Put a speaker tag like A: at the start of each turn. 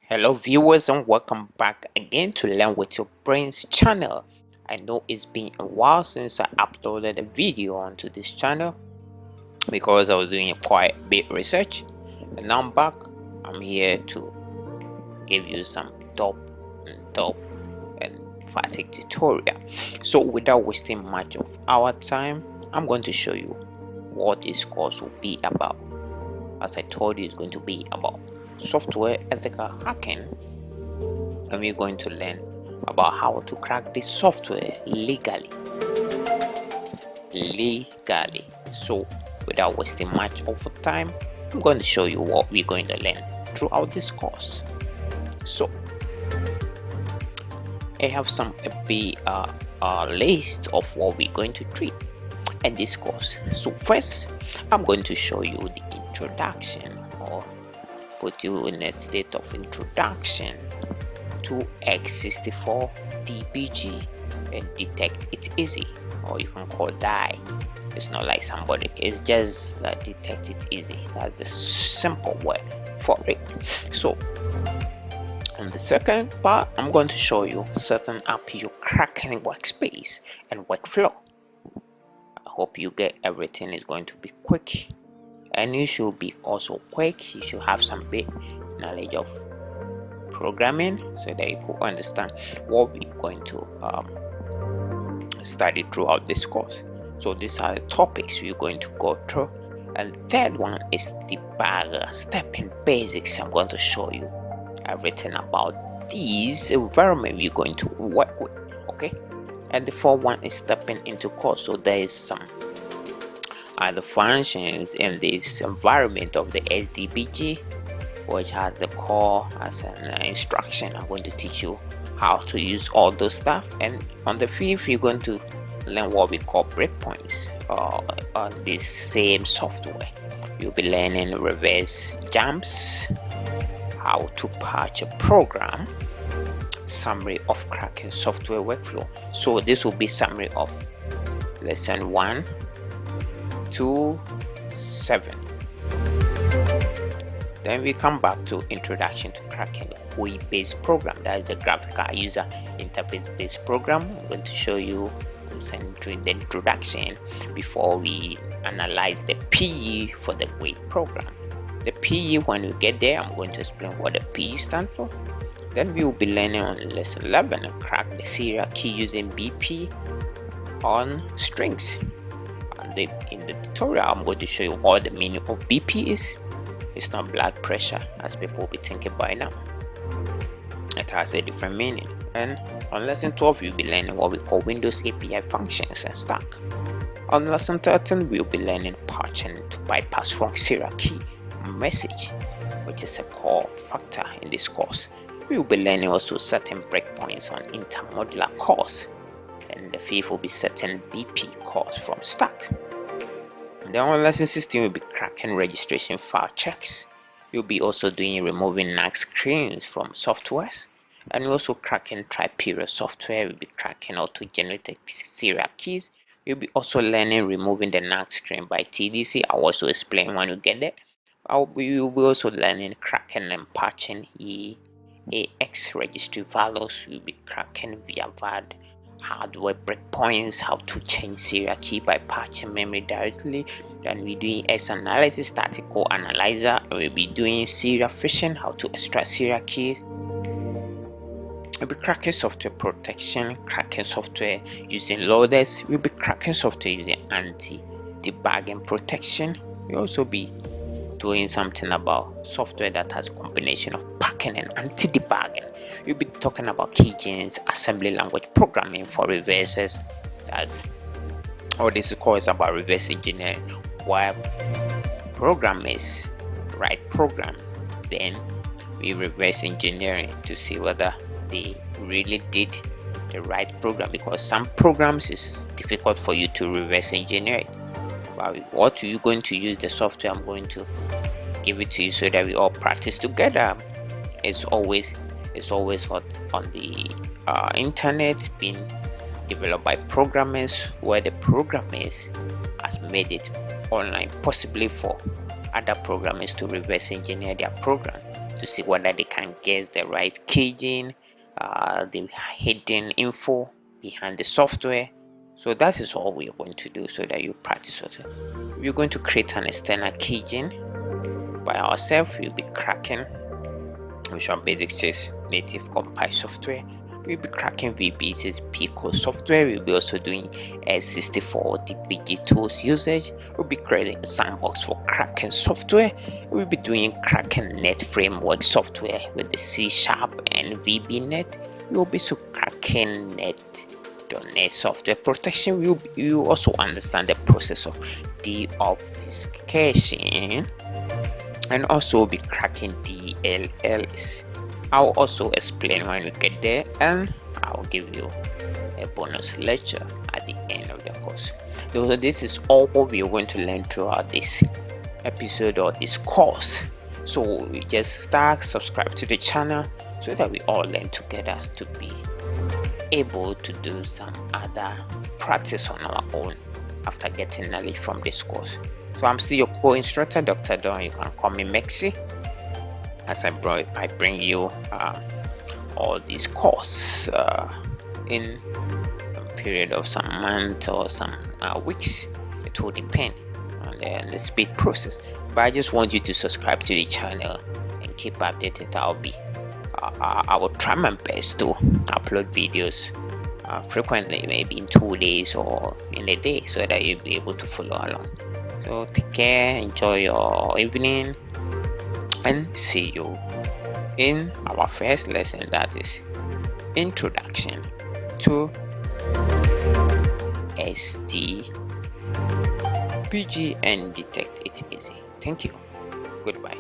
A: Hello viewers and welcome back again to Learn with Your Brains channel. I know it's been a while since I uploaded a video onto this channel because I was doing quite a bit research, and now I'm back. I'm here to give you some top and emphatic tutorial. So without wasting much of our time, I'm going to show you what this course will be about. As I told you, it's going to be about software ethical hacking, and we're going to learn about how to crack this software legally. So without wasting much of time, I'm going to show you what we're going to learn throughout this course. So I have a list of what we're going to treat in this course. So first, I'm going to show you the introduction, or put you in a state of introduction to x64 DBG and detect it easy, or you can call die. It's not like somebody, it's just detect it easy. That's the simple word for it. So in the second part, I'm going to show you certain API cracking workspace and workflow. I hope you get everything is going to be quick, and you should be also quick. You should have some bit knowledge of programming so that you could understand what we're going to study throughout this course. So these are the topics we're going to go through, and the third one is debugger stepping basics. I'm going to show you everything about these environment we're going to work with. Okay, and the fourth one is stepping into code. So there is some other functions in this environment of the SDBG, which has the core as an instruction. I'm going to teach you how to use all those stuff, and on the fifth you're going to learn what we call breakpoints on this same software. You'll be learning reverse jumps, how to patch a program, summary of cracking software workflow. So this will be summary of lesson 1 to 7. Then we come back to introduction to cracking web-based program. That is the graphical user interface based program. I'm going to show you during the introduction before we analyze the PE for the web program. The PE, when we get there, I'm going to explain what the PE stands for. Then we will be learning on lesson 11 crack the serial key using BP on strings. In the tutorial, I'm going to show you what the meaning of BP is. It's not blood pressure as people will be thinking by now. It has a different meaning. And on lesson 12, we'll be learning what we call Windows API functions and stack. On lesson 13, we'll be learning patching to bypass from serial key message, which is a core factor in this course. We will be learning also certain breakpoints on intermodular cores. Then the fifth will be certain BP cores from stack. And then on lesson 16, we'll be cracking registration file checks. You'll be also doing removing Nag Screens from softwares, and we're also cracking tri-period software. We'll be cracking auto-generated serial keys. We'll be also learning removing the Nag Screen by TDC. I'll also explain when we get there. We will be also learning cracking and patching EAX registry values. We'll be cracking via VAD hardware breakpoints, how to change serial key by patching memory directly. Then we're doing X analysis, static code analyzer. We'll be doing serial phishing, how to extract serial keys. We'll be cracking software protection, cracking software using loaders. We'll be cracking software using anti-debugging protection. We'll also be doing something about software that has a combination of packing and anti-debugging. We'll be talking about keygens, assembly language programming for reverses. All this course is about reverse engineering, where programmers write programs, then we reverse engineering to see whether they really did the right program, because some programs is difficult for you to reverse engineer it. But what are you going to use the software? I'm going to give it to you so that we all practice together. It's always what on the internet being developed by programmers, where the programmers has made it online possibly for other programmers to reverse engineer their program. to see whether they can guess the right keying, the hidden info behind the software. So that is all we are going to do so that you practice it. We're going to create an external keygen by ourselves. We'll be cracking Visual Basic 6 native compile software. We'll be cracking VB's Pico software. We'll be also doing S64 DPG tools usage. We'll be creating a sandbox for cracking software. We'll be doing cracking net framework software with the C# and VBNet. We'll be so cracking net software protection. You also understand the process of deobfuscation, and also we'll be cracking DLLs. I'll also explain when we get there, and I'll give you a bonus lecture at the end of the course. So this is all we're going to learn throughout this episode or this course. So we just subscribe to the channel so that we all learn together to be able to do some other practice on our own after getting knowledge from this course. So I'm still your co-instructor, Dr. Don. You can call me Mexi, as I bring you all these courses in a period of some months or some weeks. It will depend on the speed process, but I just want you to subscribe to the channel and keep updated. I will try my best to upload videos frequently, maybe in 2 days or in a day, so that you'll be able to follow along. So take care, enjoy your evening, and see you in our first lesson, that is Introduction to STPG and Detect It Easy. Thank you. Goodbye.